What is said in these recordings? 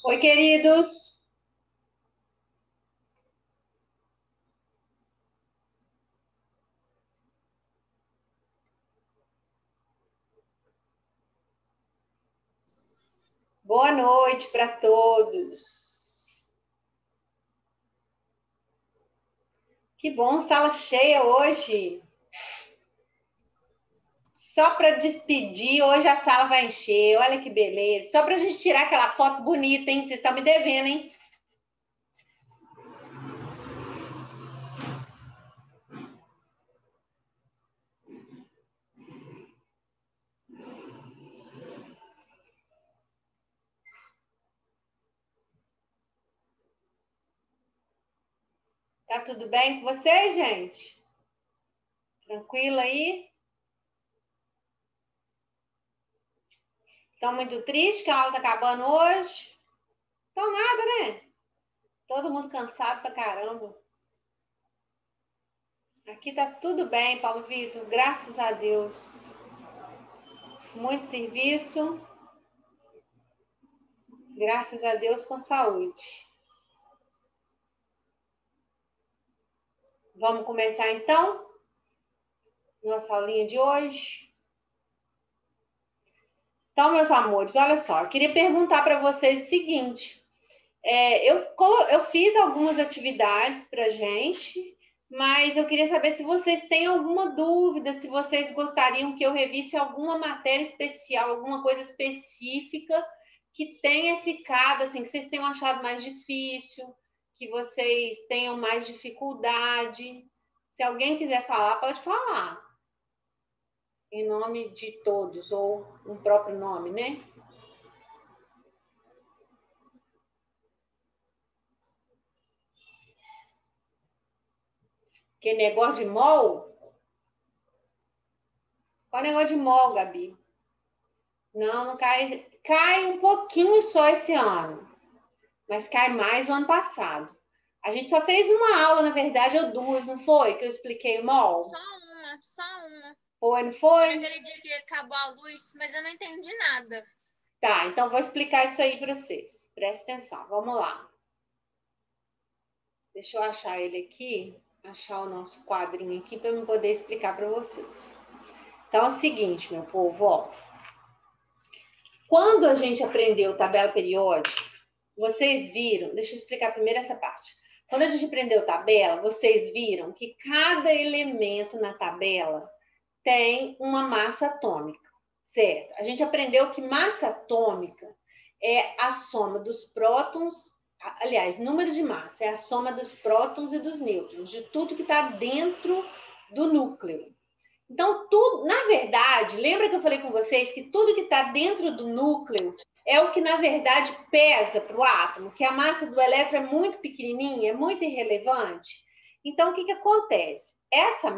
Oi, queridos. Boa noite para todos. Que bom, sala cheia hoje. Só para despedir, hoje a sala vai encher. Olha que beleza. Só para a gente tirar aquela foto bonita, hein? Vocês estão me devendo, hein? Tá tudo bem com vocês, gente? Tranquilo aí? Estão muito tristes que a aula tá acabando hoje? Então nada, né? Todo mundo cansado pra caramba. Aqui tá tudo bem, Paulo Vitor, graças a Deus. Muito serviço, graças a Deus com saúde. Vamos começar então nossa aulinha de hoje. Então, meus amores, olha só, eu queria perguntar para vocês o seguinte: eu fiz algumas atividades para gente, mas eu queria saber se vocês têm alguma dúvida, se vocês gostariam que eu revisse alguma matéria especial, alguma coisa específica que tenha ficado, assim, que vocês tenham achado mais difícil, que vocês tenham mais dificuldade. Se alguém quiser falar, pode falar. Em nome de todos, ou um próprio nome, né? Que negócio de mol? Qual negócio de mol, Gabi? Não, não cai. Cai um pouquinho só esse ano, mas cai mais no ano passado. A gente só fez uma aula, na verdade, ou duas, não foi? Que eu expliquei o mol? Só uma. Foi, não Foi foi? naquele dia que acabou a luz, mas eu não entendi nada. Tá, então vou explicar isso aí para vocês. Presta atenção, vamos lá. Deixa eu achar ele aqui, achar o nosso quadrinho aqui para eu poder explicar para vocês. Então é o seguinte, meu povo, ó. Quando a gente aprendeu tabela periódica, vocês viram, deixa eu explicar primeiro essa parte. Quando a gente aprendeu tabela, vocês viram que cada elemento na tabela tem uma massa atômica, certo? A gente aprendeu que massa atômica é a soma dos prótons, aliás, número de massa é a soma dos prótons e dos nêutrons, de tudo que está dentro do núcleo. Então, tudo, na verdade, lembra que eu falei com vocês que tudo que está dentro do núcleo é o que, na verdade, pesa para o átomo, que a massa do elétron é muito pequenininha, é muito irrelevante. Então, o que, que acontece? Essa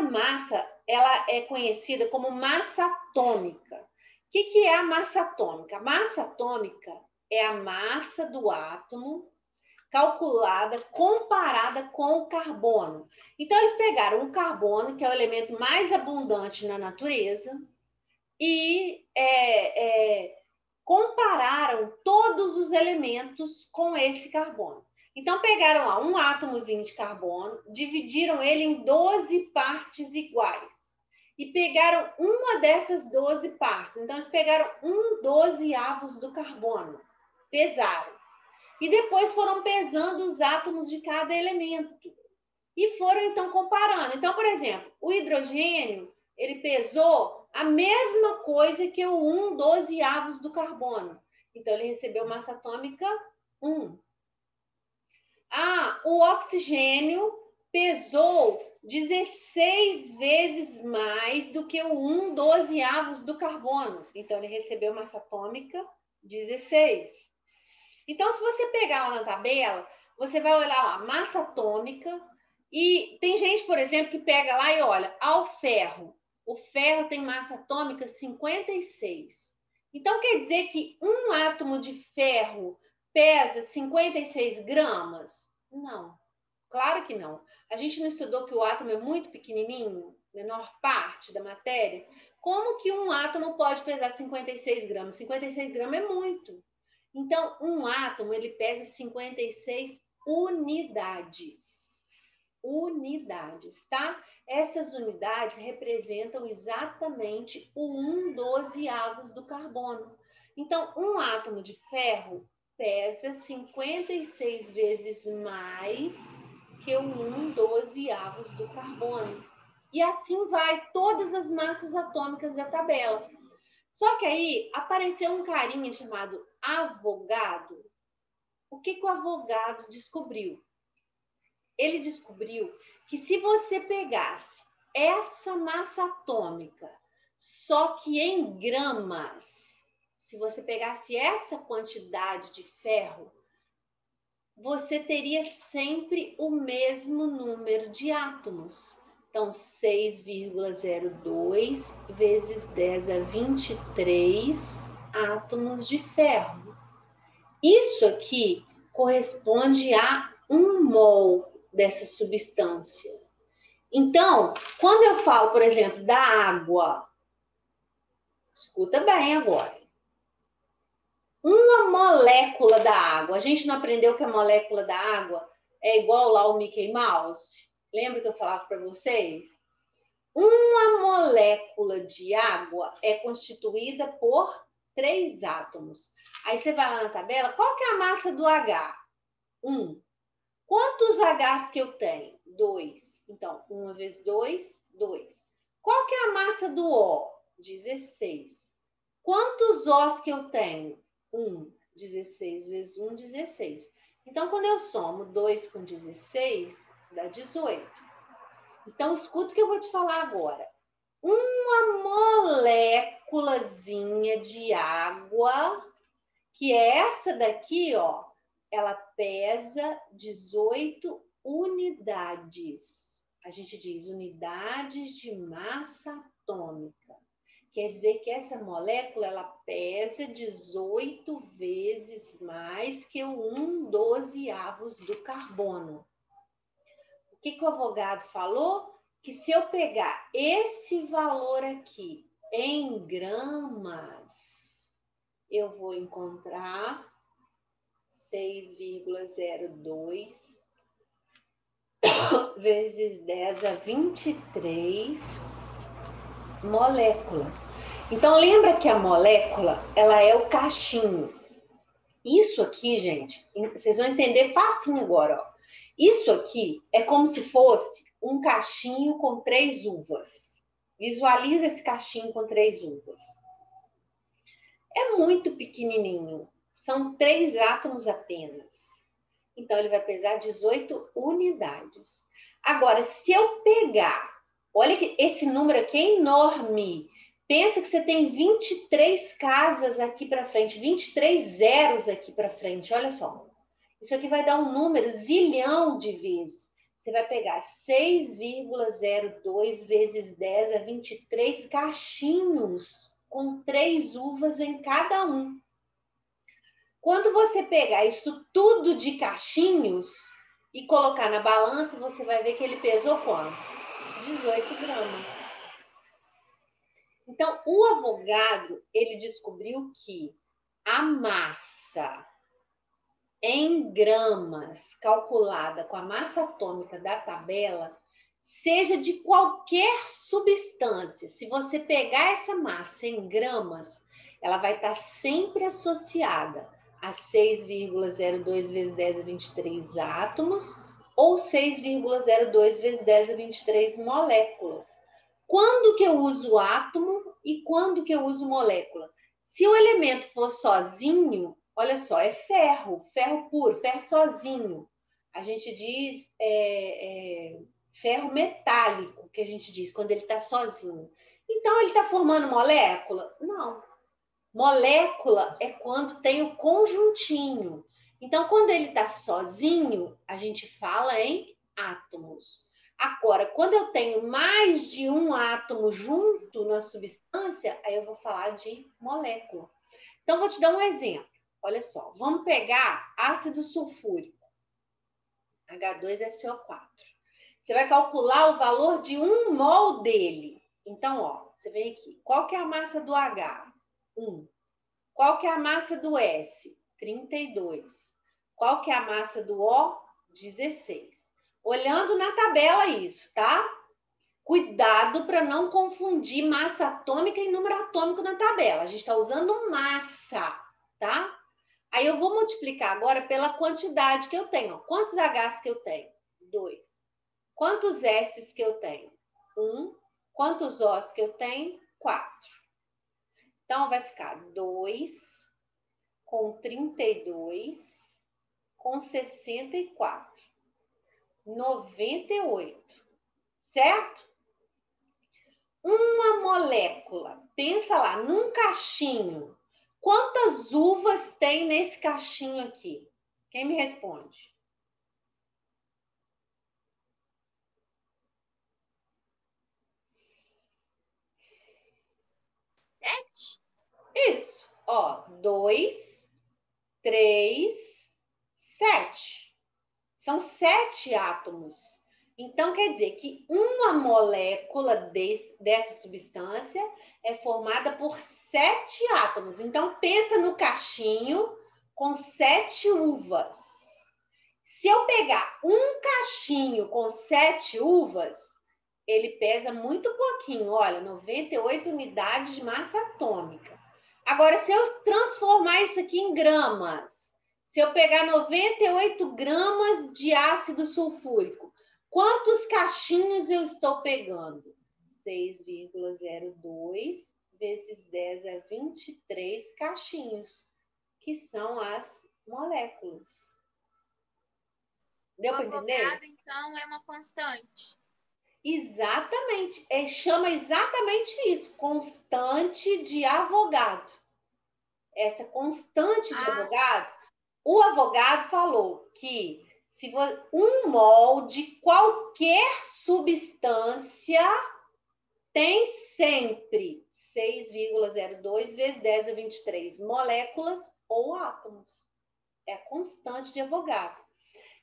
massa, ela é conhecida como massa atômica. O que, que é a massa atômica? A massa atômica é a massa do átomo calculada, comparada com o carbono. Então, eles pegaram o carbono, que é o elemento mais abundante na natureza, e compararam todos os elementos com esse carbono. Então, pegaram lá um átomozinho de carbono, dividiram ele em 12 partes iguais. E pegaram uma dessas 12 partes. Então, eles pegaram 1/12 do carbono, pesaram. E depois foram pesando os átomos de cada elemento. E foram, então, comparando. Então, por exemplo, o hidrogênio, ele pesou a mesma coisa que o 1/12 do carbono. Então, ele recebeu massa atômica 1. O oxigênio pesou 16 vezes mais do que o 1/12 do carbono. Então, ele recebeu massa atômica 16. Então, se você pegar lá na tabela, você vai olhar lá, massa atômica, e tem gente, por exemplo, que pega lá e olha, ao ferro. O ferro tem massa atômica 56. Então, quer dizer que um átomo de ferro pesa 56 gramas? Não, claro que não. A gente não estudou que o átomo é muito pequenininho, menor parte da matéria? Como que um átomo pode pesar 56 gramas? 56 gramas é muito. Então, um átomo, ele pesa 56 unidades. Unidades, tá? Essas unidades representam exatamente o 1/12 do carbono. Então, um átomo de ferro pesa 56 vezes mais que o 1/12 do carbono. E assim vai todas as massas atômicas da tabela. Só que aí apareceu um carinha chamado Avogadro. O que o Avogadro descobriu? Ele descobriu que se você pegasse essa massa atômica, só que em gramas, se você pegasse essa quantidade de ferro, você teria sempre o mesmo número de átomos. Então, 6,02 vezes 10 a 23 átomos de ferro. Isso aqui corresponde a 1 mol dessa substância. Então, quando eu falo, por exemplo, da água, escuta bem agora. Uma molécula da água. A gente não aprendeu que a molécula da água é igual lá ao Mickey Mouse? Lembra que eu falava para vocês? Uma molécula de água é constituída por 3 átomos. Aí você vai lá na tabela, qual que é a massa do H? 1. Quantos Hs que eu tenho? 2. Então, 1 vezes 2, 2. Qual que é a massa do O? 16. Quantos Os que eu tenho? 1. 16 vezes 1, 16. Então, quando eu somo 2 com 16, dá 18. Então, escuta o que eu vou te falar agora. Uma moléculazinha de água, que é essa daqui, ó, ela pesa 18 unidades. A gente diz unidades de massa atômica. Quer dizer que essa molécula, ela pesa 18 vezes mais que o 1/12 do carbono. O que o Avogadro falou? Que se eu pegar esse valor aqui em gramas, eu vou encontrar 6,02 vezes 10 a 23 moléculas. Então, lembra que a molécula, ela é o cachinho. Isso aqui, gente, vocês vão entender facinho agora, ó. Isso aqui é como se fosse um cachinho com 3 uvas. Visualiza esse cachinho com 3 uvas. É muito pequenininho. São 3 átomos apenas. Então, ele vai pesar 18 unidades. Agora, se eu pegar, olha que esse número aqui é enorme. Pensa que você tem 23 casas aqui para frente, 23 zeros aqui para frente, olha só. Isso aqui vai dar um número zilhão de vezes. Você vai pegar 6,02 vezes 10 a 23 cachinhos, com 3 uvas em cada um. Quando você pegar isso tudo de cachinhos e colocar na balança, você vai ver que ele pesou quanto? 18 gramas. Então, o Avogadro, ele descobriu que a massa em gramas, calculada com a massa atômica da tabela, seja de qualquer substância, se você pegar essa massa em gramas, ela vai estar sempre associada a 6,02 vezes 10 a 23 átomos ou 6,02 vezes 10 a 23 moléculas. Quando que eu uso átomo e quando que eu uso molécula? Se o elemento for sozinho, olha só, é ferro, ferro puro, ferro sozinho. A gente diz ferro metálico, que a gente diz, quando ele está sozinho. Então, ele está formando molécula? Não. Molécula é quando tem o conjuntinho. Então, quando ele está sozinho, a gente fala em átomos. Agora, quando eu tenho mais de um átomo junto na substância, aí eu vou falar de molécula. Então, vou te dar um exemplo. Olha só, vamos pegar ácido sulfúrico, H2SO4. Você vai calcular o valor de 1 mol dele. Então, ó, você vem aqui. Qual que é a massa do H? 1. Qual que é a massa do S? 32. Qual que é a massa do O? 16. Olhando na tabela isso, tá? Cuidado para não confundir massa atômica e número atômico na tabela. A gente está usando massa, tá? Aí eu vou multiplicar agora pela quantidade que eu tenho. Quantos H's que eu tenho? 2. Quantos S's que eu tenho? 1. Quantos O's que eu tenho? 4. Então, vai ficar 2 com 32 com 64. 98. Certo? Uma molécula. Pensa lá, num cachinho. Quantas uvas tem nesse cachinho aqui? Quem me responde? 7? Isso. Ó, 2, 3, 7. São 7 átomos. Então, quer dizer que uma molécula dessa substância é formada por 7 átomos. Então, pensa no cachinho com 7 uvas. Se eu pegar um cachinho com 7 uvas, ele pesa muito pouquinho. Olha, 98 unidades de massa atômica. Agora, se eu transformar isso aqui em gramas, se eu pegar 98 gramas de ácido sulfúrico, quantos cachinhos eu estou pegando? 6,02 vezes 10 é 23 cachinhos, que são as moléculas. Deu para entender? Avogadro, então, é uma constante. Exatamente. Chama exatamente isso, constante de Avogadro. Essa constante de Avogadro, o Avogadro falou que se um mol de qualquer substância tem sempre 6,02 vezes 10 a 23 moléculas ou átomos. É a constante de Avogadro.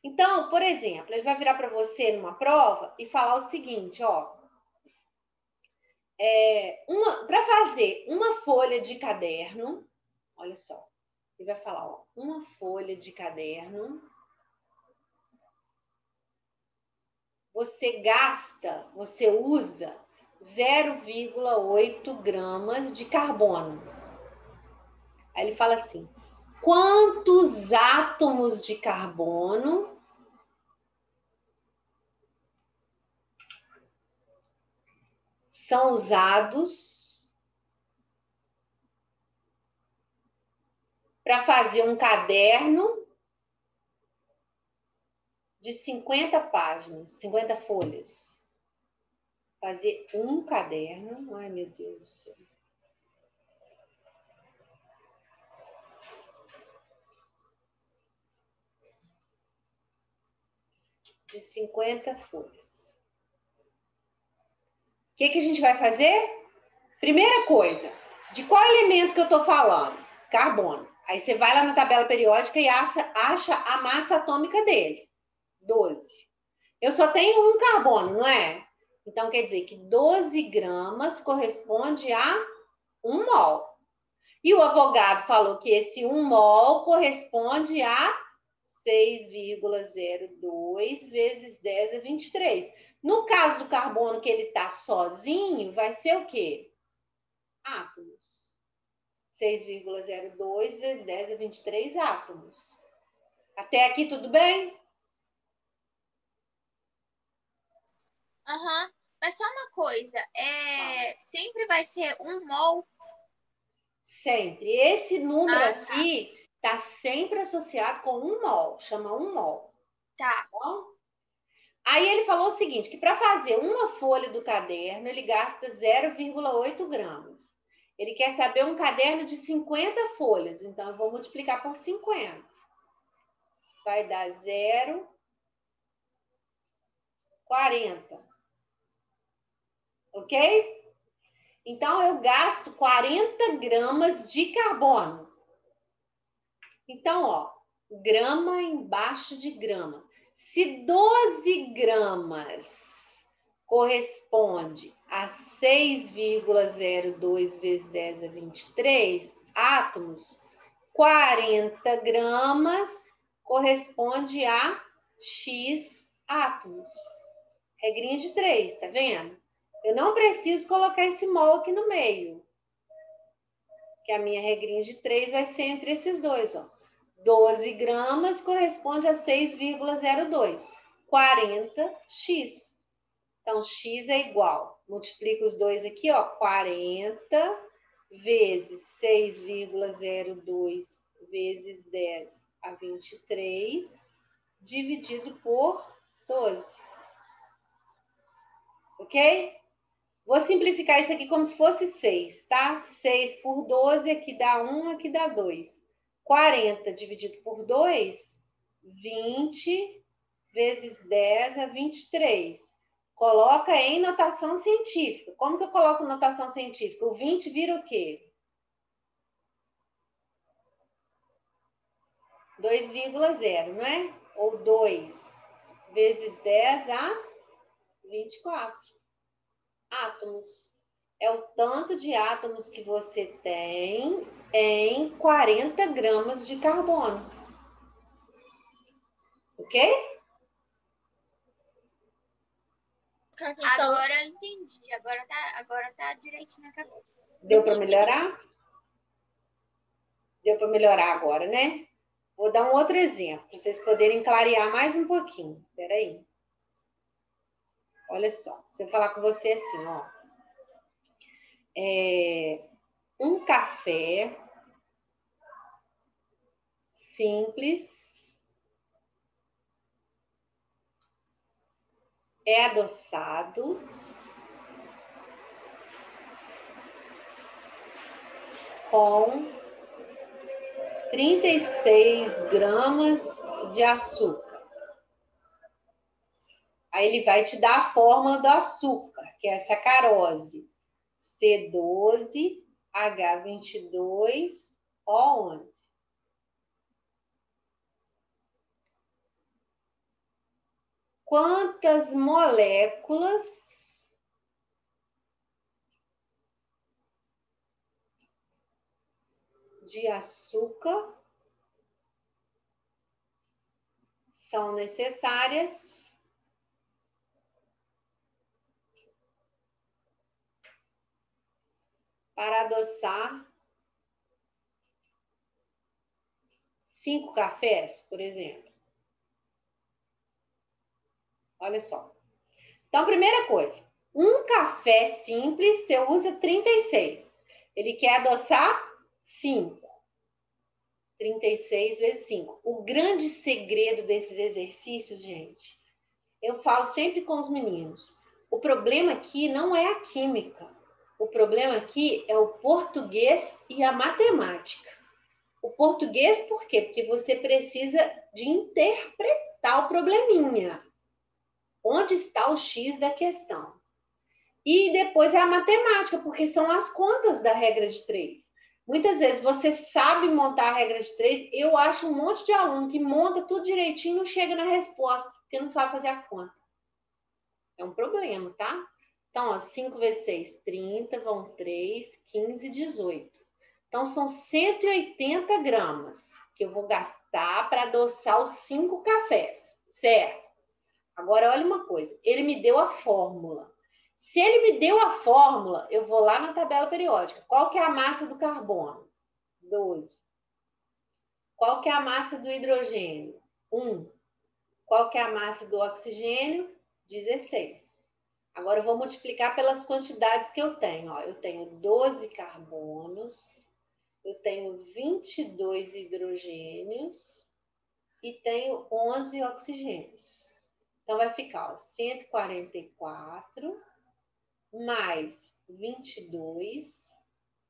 Então, por exemplo, ele vai virar para você numa prova e falar o seguinte, ó. Para fazer uma folha de caderno, olha só, ele vai falar, ó, uma folha de caderno, você usa 0,8 gramas de carbono. Aí ele fala assim, quantos átomos de carbono são usados para fazer um caderno de 50 páginas, 50 folhas. Fazer um caderno. Ai, meu Deus do céu. De 50 folhas. O que a gente vai fazer? Primeira coisa, de qual elemento que eu estou falando? Carbono. Aí você vai lá na tabela periódica e acha a massa atômica dele. 12. Eu só tenho um carbono, não é? Então, quer dizer que 12 gramas corresponde a 1 mol. E o Avogadro falou que esse 1 mol corresponde a 6,02 vezes 10 a 23. No caso do carbono que ele está sozinho, vai ser o quê? Átomos. 6,02 vezes 10 a 23 átomos. Até aqui tudo bem? Aham. Mas só uma coisa, sempre vai ser 1 mol? Sempre. Esse número Tá. aqui está sempre associado com 1 mol, chama 1 mol. Tá. Bom? Aí ele falou o seguinte, que para fazer uma folha do caderno, ele gasta 0,8 gramas. Ele quer saber um caderno de 50 folhas, então eu vou multiplicar por 50. Vai dar 0,40. Ok? Então, eu gasto 40 gramas de carbono. Então, ó, grama embaixo de grama. Se 12 gramas corresponde a 6,02 vezes 10 a 23 átomos, 40 gramas corresponde a X átomos. Regrinha de 3, tá vendo? Eu não preciso colocar esse mol aqui no meio. Que a minha regrinha de 3 vai ser entre esses dois, ó. 12 gramas corresponde a 6,02. 40x. Então, x é igual. Multiplica os dois aqui, ó. 40 vezes 6,02 vezes 10 a 23, dividido por 12. Ok? Vou simplificar isso aqui como se fosse 6, tá? 6 por 12, aqui dá 1, aqui dá 2. 40 dividido por 2, 20 vezes 10 a 23. Coloca em notação científica. Como que eu coloco notação científica? O 20 vira o quê? 2,0, não é? Ou 2 vezes 10 a 24. Átomos. É o tanto de átomos que você tem em 40 gramas de carbono. Ok? Agora eu entendi. Agora tá direitinho na cabeça. Deu para melhorar? Deu para melhorar agora, né? Vou dar um outro exemplo, para vocês poderem clarear mais um pouquinho. Espera aí. Olha só, se eu falar com você assim, ó. Um café simples é adoçado com 36 gramas de açúcar. Aí ele vai te dar a fórmula do açúcar, que é a sacarose. C12H22O11. Quantas moléculas de açúcar são necessárias para adoçar 5 cafés, por exemplo? Olha só. Então, primeira coisa, um café simples, você usa 36. Ele quer adoçar 5. 36 vezes 5. O grande segredo desses exercícios, gente, eu falo sempre com os meninos, o problema aqui não é a química. O problema aqui é o português e a matemática. O português, por quê? Porque você precisa de interpretar o probleminha. Onde está o X da questão? E depois é a matemática, porque são as contas da regra de 3. Muitas vezes você sabe montar a regra de 3, eu acho um monte de aluno que monta tudo direitinho e não chega na resposta, porque não sabe fazer a conta. É um problema, tá? Então, ó, 5 vezes 6, 30, vão 3, 15, 18. Então, são 180 gramas que eu vou gastar para adoçar os 5 cafés, certo? Agora, olha uma coisa, ele me deu a fórmula. Se ele me deu a fórmula, eu vou lá na tabela periódica. Qual que é a massa do carbono? 12. Qual que é a massa do hidrogênio? 1. Qual que é a massa do oxigênio? 16. Agora eu vou multiplicar pelas quantidades que eu tenho. Ó, eu tenho 12 carbonos, eu tenho 22 hidrogênios e tenho 11 oxigênios. Então vai ficar, ó, 144 mais 22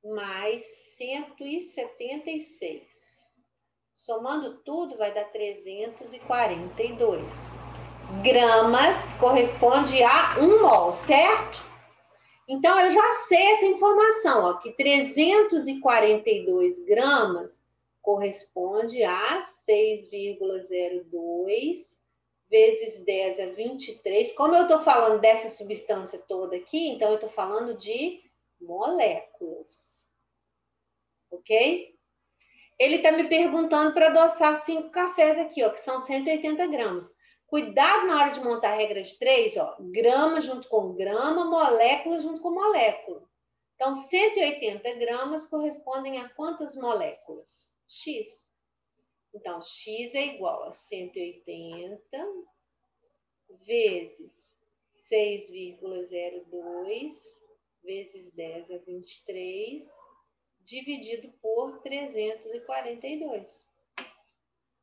mais 176. Somando tudo vai dar 342. Gramas corresponde a 1 mol, certo? Então, eu já sei essa informação, ó, que 342 gramas corresponde a 6,02 vezes 10 a 23. Como eu estou falando dessa substância toda aqui, então eu estou falando de moléculas. Ok? Ele está me perguntando para adoçar 5 cafés aqui, ó, que são 180 gramas. Cuidado na hora de montar a regra de 3, ó, grama junto com grama, molécula junto com molécula. Então, 180 gramas correspondem a quantas moléculas? X. Então, X é igual a 180 vezes 6,02 vezes 10 a 23, dividido por 342.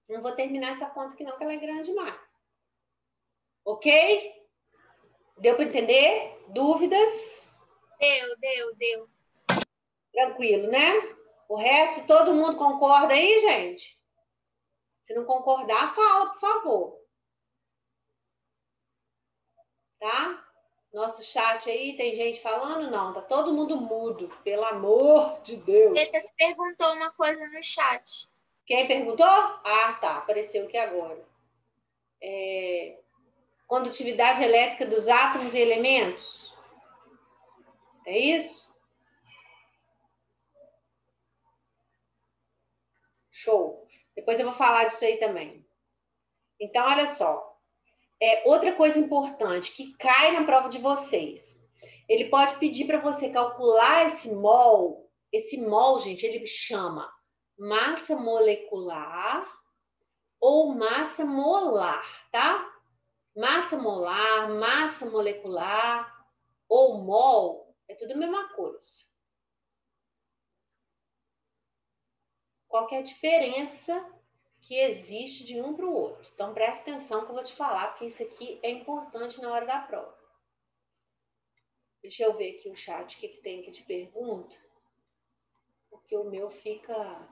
Não vou terminar essa conta aqui não, que ela é grande demais. Ok? Deu para entender? Dúvidas? Deu. Tranquilo, né? O resto, todo mundo concorda aí, gente? Se não concordar, fala, por favor. Tá? Nosso chat aí, tem gente falando? Não, tá todo mundo mudo, pelo amor de Deus. Letas perguntou uma coisa no chat. Quem perguntou? Ah, tá, apareceu aqui agora. Condutividade elétrica dos átomos e elementos. É isso? Show. Depois eu vou falar disso aí também. Então, olha só. Outra coisa importante que cai na prova de vocês. Ele pode pedir para você calcular esse mol. Esse mol, gente, ele chama massa molecular ou massa molar, tá? Massa molar, massa molecular ou mol, é tudo a mesma coisa. Qual que é a diferença que existe de um para o outro? Então, presta atenção que eu vou te falar, porque isso aqui é importante na hora da prova. Deixa eu ver aqui o chat, o que tem aqui de pergunta. Porque o meu fica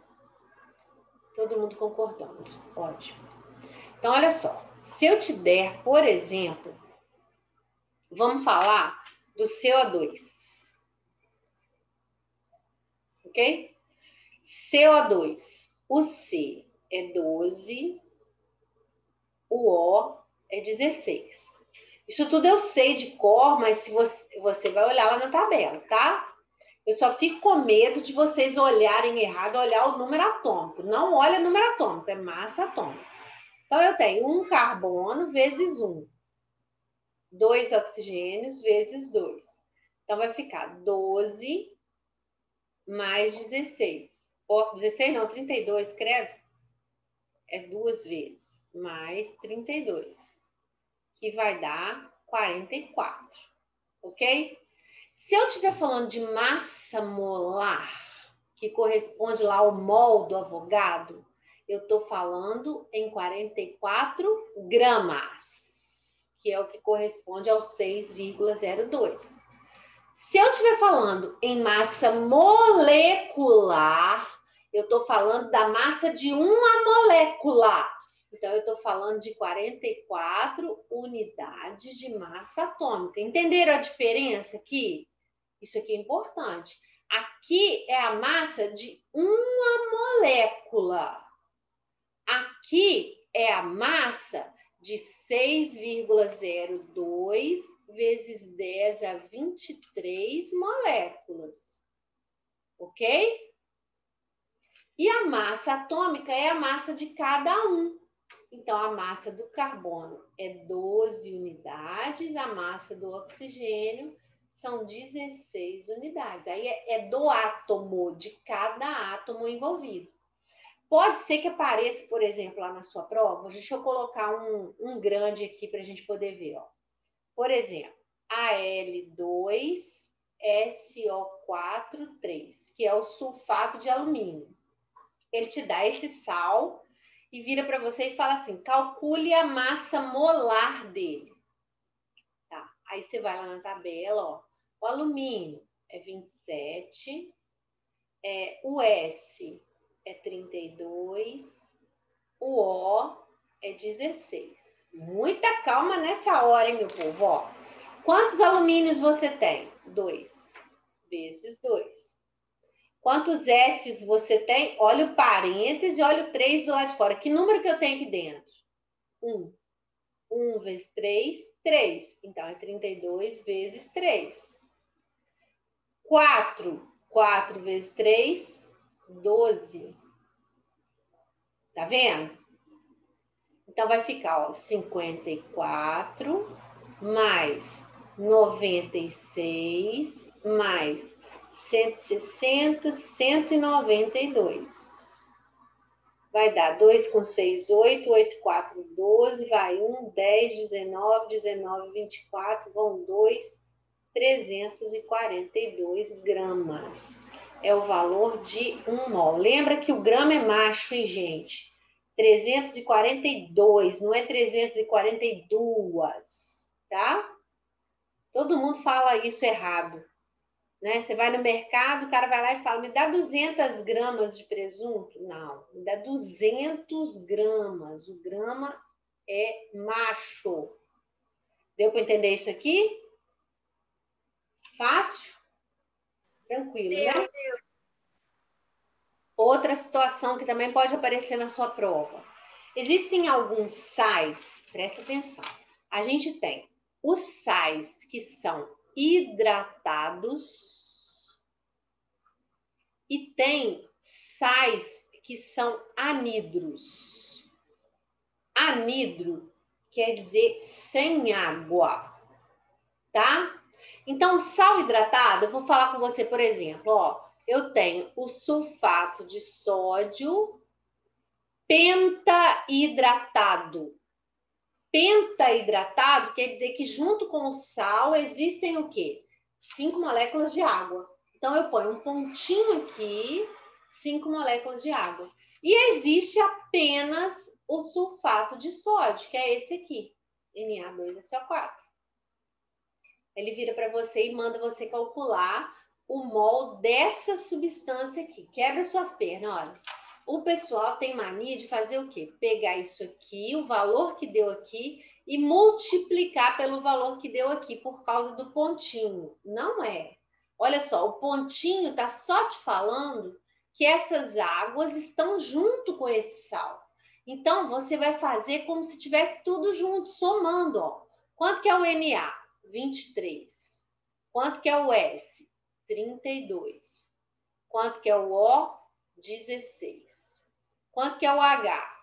todo mundo concordando. Ótimo. Então, olha só. Se eu te der, por exemplo, vamos falar do CO2. Ok? CO2. O C é 12, o O é 16. Isso tudo eu sei de cor, mas se você vai olhar lá na tabela, tá? Eu só fico com medo de vocês olharem errado, olhar o número atômico. Não olha o número atômico, é massa atômica. Então, eu tenho 1 carbono vezes 1. 2 oxigênios vezes 2. Então, vai ficar 12 mais 16. 16 não, 32, escreve. É 2 vezes. Mais 32. Que vai dar 44. Ok? Se eu estiver falando de massa molar, que corresponde lá ao mol do Avogadro, eu estou falando em 44 gramas, que é o que corresponde aos 6,02. Se eu estiver falando em massa molecular, eu estou falando da massa de uma molécula. Então, eu estou falando de 44 unidades de massa atômica. Entenderam a diferença aqui? Isso aqui é importante. Aqui é a massa de uma molécula. Aqui é a massa de 6,02 vezes 10 a 23 moléculas. Ok? E a massa atômica é a massa de cada um. Então, a massa do carbono é 12 unidades, a massa do oxigênio são 16 unidades. Aí é do átomo, de cada átomo envolvido. Pode ser que apareça, por exemplo, lá na sua prova. Deixa eu colocar um grande aqui para a gente poder ver. Ó. Por exemplo, Al2SO4,3, que é o sulfato de alumínio. Ele te dá esse sal e vira para você e fala assim, calcule a massa molar dele. Tá? Aí você vai lá na tabela, ó. O alumínio é 27, o S é 32, o O é 16. Muita calma nessa hora, hein, meu povo? Ó. Quantos alumínios você tem? 2 vezes 2. Quantos S's você tem? Olha o parêntese e olha o 3 do lado de fora. Que número que eu tenho aqui dentro? 1. 1 vezes 3, 3. Então, é 32 vezes 3. 4. 4 vezes 3, 12. Tá vendo? Então, vai ficar, ó, 54 mais 96 mais 160, 192. Vai dar 2 com 6, 8, 8, 4, 12, vai 1, 10, 19, 19, 24, vão 2, 342 gramas. É o valor de 1 mol. Lembra que o grama é macho, hein, gente? 342, não é 342, tá? Todo mundo fala isso errado, né? Você vai no mercado, o cara vai lá e fala, me dá 200 gramas de presunto? Não, me dá 200 gramas. O grama é macho. Deu para entender isso aqui? Fácil? Tranquilo, né? Deu. Outra situação que também pode aparecer na sua prova. Existem alguns sais, presta atenção. A gente tem os sais que são hidratados e tem sais que são anidros. Anidro quer dizer sem água, tá? Então, sal hidratado, eu vou falar com você, por exemplo, ó, eu tenho o sulfato de sódio pentahidratado. Pentahidratado quer dizer que junto com o sal existem o quê? 5 moléculas de água. Então, eu ponho um pontinho aqui, 5 moléculas de água. E existe apenas o sulfato de sódio, que é esse aqui, Na2SO4. Ele vira para você e manda você calcular o mol dessa substância aqui. Quebra suas pernas, olha. O pessoal tem mania de fazer o quê? Pegar isso aqui, o valor que deu aqui, e multiplicar pelo valor que deu aqui, por causa do pontinho. Não é. Olha só, o pontinho está só te falando que essas águas estão junto com esse sal. Então, você vai fazer como se tivesse tudo junto, somando, ó. Quanto que é o Na? 23. Quanto que é o S? 32. Quanto que é o O? 16. Quanto que é o H?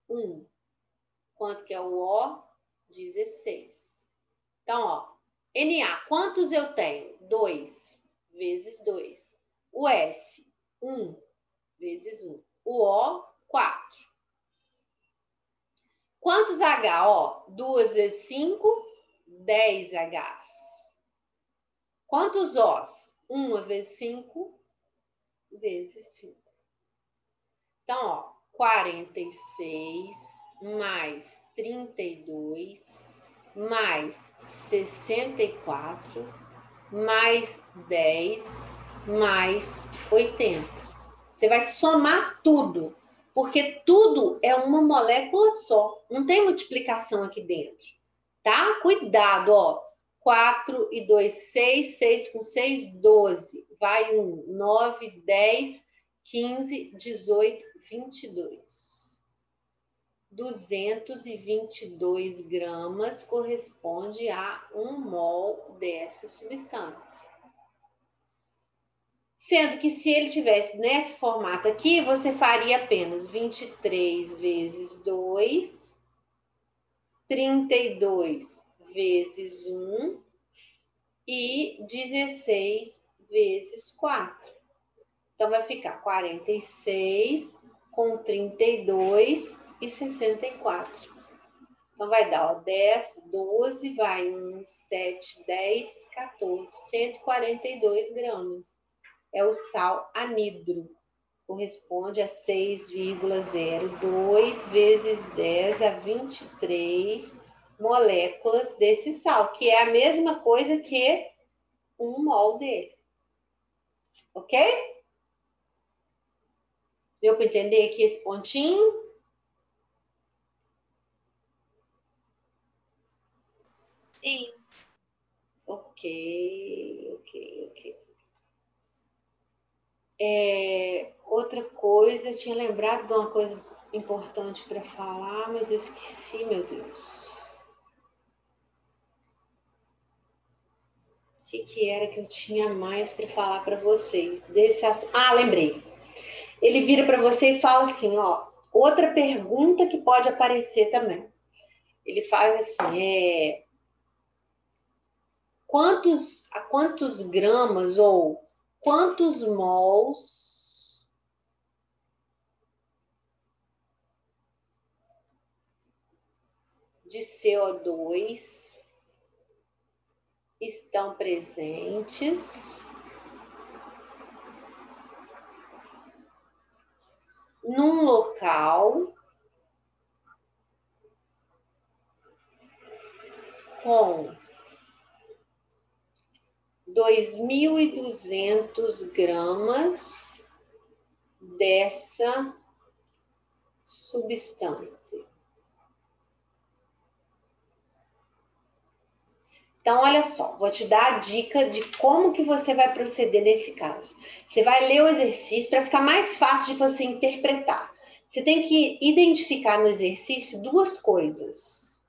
1. Quanto que é o O? 16. Então, ó, Na, quantos eu tenho? 2 vezes 2. O S, 1 vezes 1. O O, 4. Quantos H? Ó, 2 vezes 5, 10 Hs. Quantos Os? 1 vezes 5 vezes 5. Então, ó, 46 mais 32 mais 64 mais 10 mais 80. Você vai somar tudo, porque tudo é uma molécula só. Não tem multiplicação aqui dentro, tá? Cuidado, ó. 4 e 2, 6. 6 com 6, 12. Vai 1, 9, 10, 15, 18, 22. 222 gramas corresponde a 1 mol dessa substância. Sendo que se ele tivesse nesse formato aqui, você faria apenas 23 vezes 2, 32 vezes 1 e 16 vezes 4. Então, vai ficar 46 com 32 e 64. Então, vai dar, ó, 10, 12, vai 1, 7, 10, 14, 142 gramas. É o sal anidro. Corresponde a 6,02 vezes 10 a 23 moléculas desse sal, que é a mesma coisa que 1 mol dele. Ok? Deu para entender aqui esse pontinho? Sim. Ok. Outra coisa, eu tinha lembrado de uma coisa importante para falar, mas eu esqueci, meu Deus. que era que eu tinha mais para falar para vocês desse assunto? Ah, lembrei. Ele vira para você e fala assim, ó, outra pergunta que pode aparecer também. Ele faz assim, quantos gramas ou quantos mols de CO2 estão presentes num local com 2.200 gramas dessa substância. Então, olha só, vou te dar a dica de como que você vai proceder nesse caso. Você vai ler o exercício para ficar mais fácil de você interpretar. Você tem que identificar no exercício duas coisas.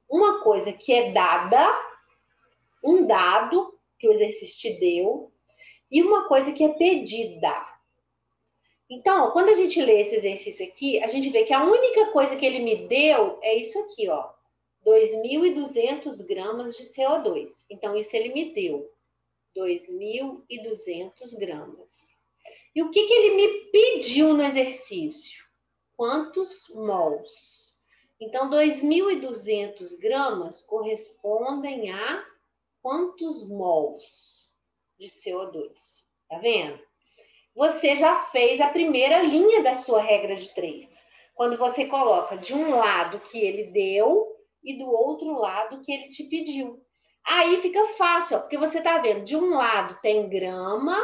Uma coisa que é dada, um dado que o exercício te deu, e uma coisa que é pedida. Então, quando a gente lê esse exercício aqui, a gente vê que a única coisa que ele me deu é isso aqui, ó. 2.200 gramas de CO2. Então, isso ele me deu. 2.200 gramas. E o que ele me pediu no exercício? Quantos mols? Então, 2.200 gramas correspondem a quantos mols de CO2? Tá vendo? Você já fez a primeira linha da sua regra de 3. Quando você coloca de um lado que ele deu e do outro lado que ele te pediu. Aí fica fácil, ó, porque você está vendo, de um lado tem grama,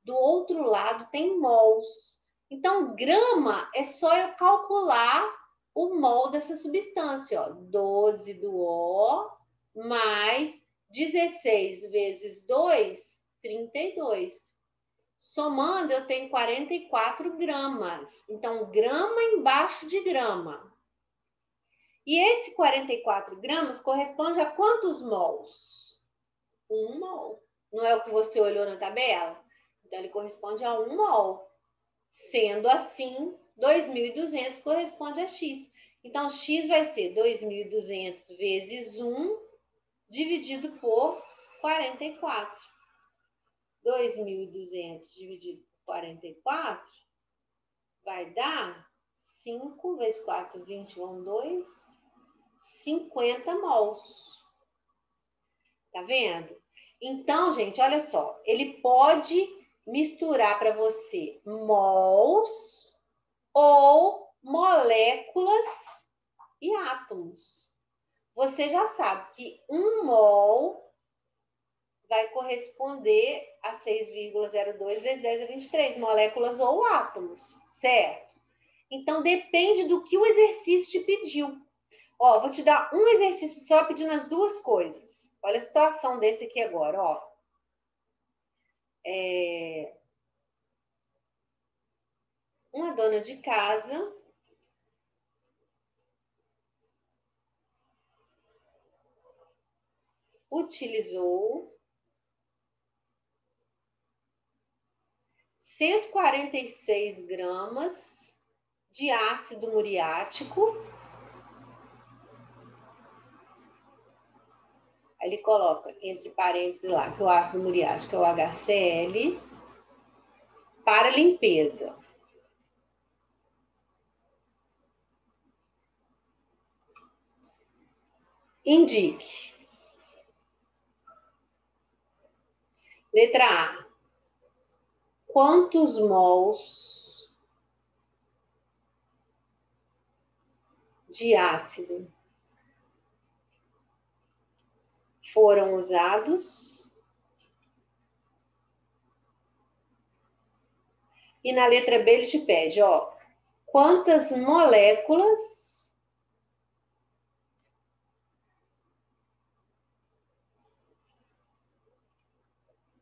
do outro lado tem mols. Então, grama é só eu calcular o mol dessa substância, ó, 12 do O mais 16 vezes 2, 32. Somando, eu tenho 44 gramas. Então, grama embaixo de grama. E esse 44 gramas corresponde a quantos mols? 1 mol. Não é o que você olhou na tabela? Então, ele corresponde a 1 mol. Sendo assim, 2.200 corresponde a X. Então, X vai ser 2.200 vezes 1 dividido por 44. 2.200 dividido por 44 vai dar 5 vezes 4, 20, vão 2, 50 mols. Tá vendo? Então, gente, olha só. Ele pode misturar para você mols ou moléculas e átomos. Você já sabe que 1 mol vai corresponder a 6,02 vezes 10 a 23 moléculas ou átomos, certo? Então, depende do que o exercício te pediu. Ó, vou te dar um exercício só pedindo as duas coisas. Olha a situação desse aqui agora, ó. Uma dona de casa utilizou 146 gramas de ácido muriático. Aí ele coloca entre parênteses lá que o ácido muriático é o HCl para limpeza. Indique. Letra A. Quantos mols de ácido foram usados? E na letra B ele te pede, ó, quantas moléculas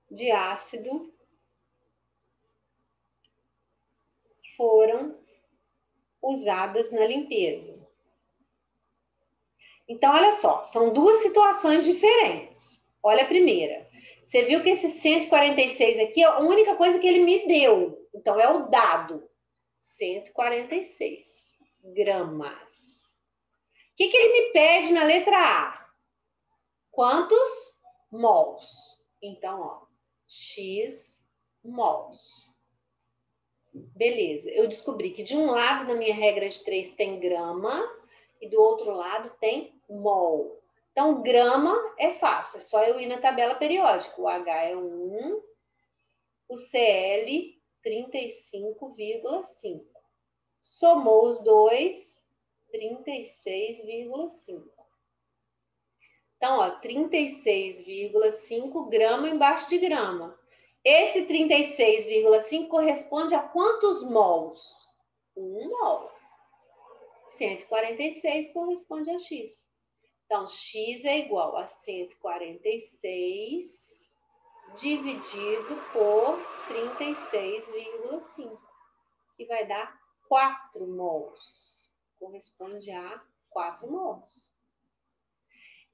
de ácido foram usadas na limpeza. Então, olha só, são duas situações diferentes. Olha a primeira. Você viu que esse 146 aqui é a única coisa que ele me deu. Então, é o dado. 146 gramas. O que ele me pede na letra A? Quantos mols? Então, ó, X mols. Beleza, eu descobri que de um lado na minha regra de 3 tem grama e do outro lado tem mol. Então, grama é fácil, é só eu ir na tabela periódica. O H é 1, o Cl 35,5. Somou os dois, 36,5. Então, ó, 36,5 grama embaixo de grama. Esse 36,5 corresponde a quantos mols? 1 mol. 146 corresponde a X. Então, X é igual a 146 dividido por 36,5, que vai dar 4 mols. Corresponde a 4 mols.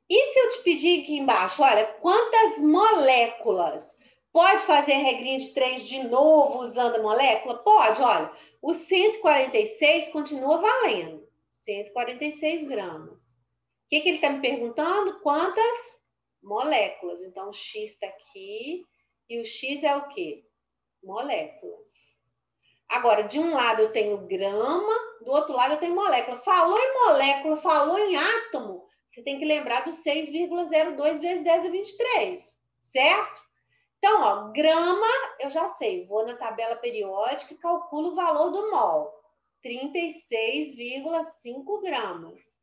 E se eu te pedir aqui embaixo, olha, quantas moléculas? Pode fazer a regrinha de 3 de novo usando a molécula? Pode, olha. O 146 continua valendo. 146 gramas. O que ele está me perguntando? Quantas moléculas? Então, o X está aqui. E o X é o quê? Moléculas. Agora, de um lado eu tenho grama, do outro lado eu tenho molécula. Falou em molécula, falou em átomo, você tem que lembrar do 6,02 vezes 10 a 23, certo? Então, ó, grama, eu já sei. Vou na tabela periódica e calculo o valor do mol. 36,5 gramas.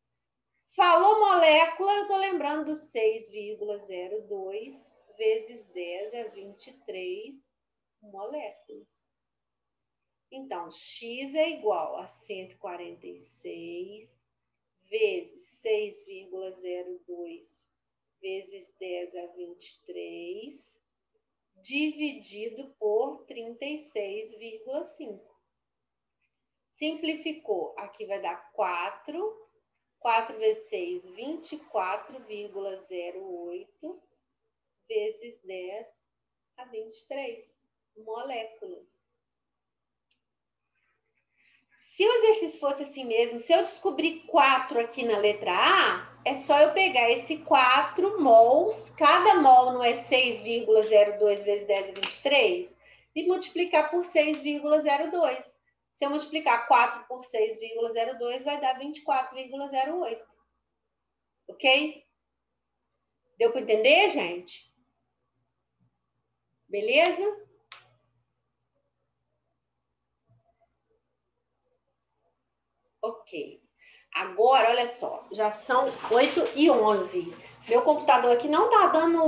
Falou molécula, eu estou lembrando do 6,02 vezes 10 a 23 moléculas. Então, X é igual a 146 vezes 6,02 vezes 10 a 23, dividido por 36,5. Simplificou, aqui vai dar 4. 4 vezes 6, 24,08 vezes 10 a 23 moléculas. Se o exercício fosse assim mesmo, se eu descobrir 4 aqui na letra A, é só eu pegar esse 4 mols, cada mol não é 6,02 vezes 10 a 23, e multiplicar por 6,02. Se eu multiplicar 4 por 6,02, vai dar 24,08. Ok? Deu para entender, gente? Beleza? Ok. Agora, olha só, já são 8h11. Meu computador aqui não tá dando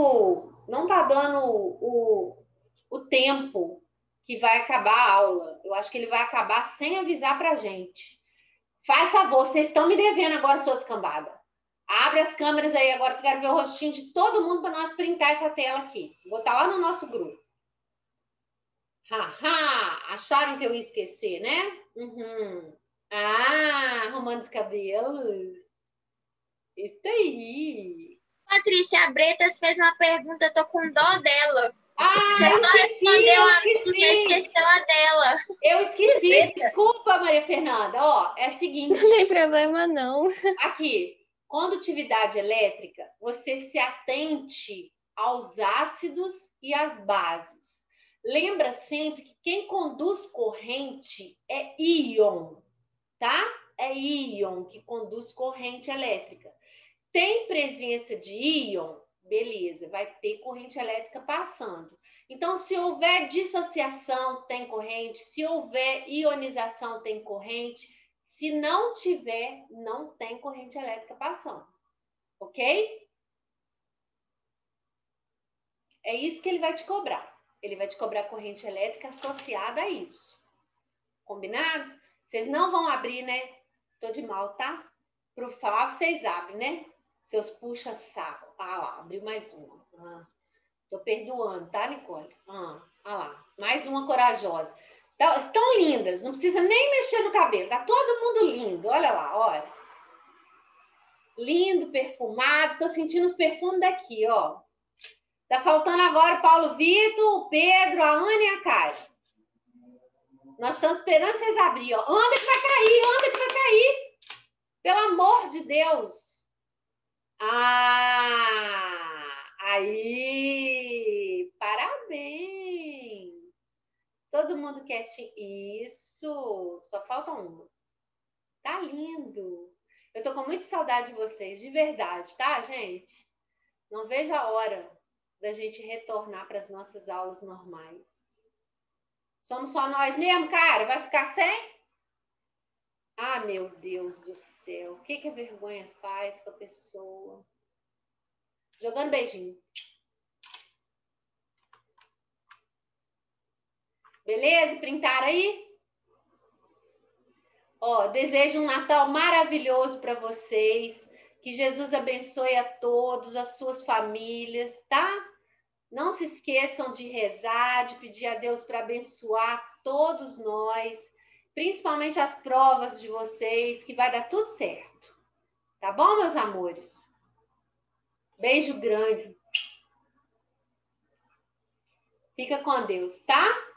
o tempo que vai acabar a aula. Eu acho que ele vai acabar sem avisar pra gente. Faz favor, vocês estão me devendo agora suas cambadas. Abre as câmeras aí agora, que eu quero ver o rostinho de todo mundo para nós printar essa tela aqui. Vou botar lá no nosso grupo. Haha, acharam que eu ia esquecer, né? Uhum. Ah, arrumando os cabelos. Isso aí. Patrícia Bretas fez uma pergunta, eu tô com dó dela. Ah, Você não respondeu a minha, esqueceu a dela. Eu esqueci, desculpa, Maria Fernanda. Ó, é o seguinte. Não tem problema, não. Aqui, condutividade elétrica, você se atente aos ácidos e às bases. Lembra sempre que quem conduz corrente é íon, tá? É íon que conduz corrente elétrica. Tem presença de íon, beleza, vai ter corrente elétrica passando. Então, se houver dissociação, tem corrente. Se houver ionização, tem corrente. Se não tiver, não tem corrente elétrica passando. Ok? É isso que ele vai te cobrar. Ele vai te cobrar corrente elétrica associada a isso. Combinado? Vocês não vão abrir, né? Tô de mal, tá? Pro Flávio, vocês abrem, né? Seus puxa-saco. Ah lá, abriu mais uma. Tô perdoando, tá, Nicole? Lá. Mais uma corajosa. Então, estão lindas, não precisa nem mexer no cabelo. Tá todo mundo lindo. Olha lá, olha. Lindo, perfumado. Tô sentindo os perfumes daqui, ó. Tá faltando agora o Paulo Vitor, o Pedro, a Ana e a Karen. Nós estamos esperando vocês abrirem. Anda que vai cair, anda que vai cair. Pelo amor de Deus. Aí. Parabéns. Todo mundo quietinho. Isso. Só falta uma. Tá lindo. Eu tô com muita saudade de vocês, de verdade, tá, gente? Não vejo a hora da gente retornar para as nossas aulas normais. Somos só nós mesmo, cara? Vai ficar sem? Ah, meu Deus do céu. O que a vergonha faz com a pessoa? Jogando beijinho. Beleza? Printaram aí? Ó, desejo um Natal maravilhoso para vocês. Que Jesus abençoe a todos, as suas famílias, tá? Não se esqueçam de rezar, de pedir a Deus para abençoar todos nós, principalmente as provas de vocês, que vai dar tudo certo. Tá bom, meus amores? Beijo grande. Fica com Deus, tá?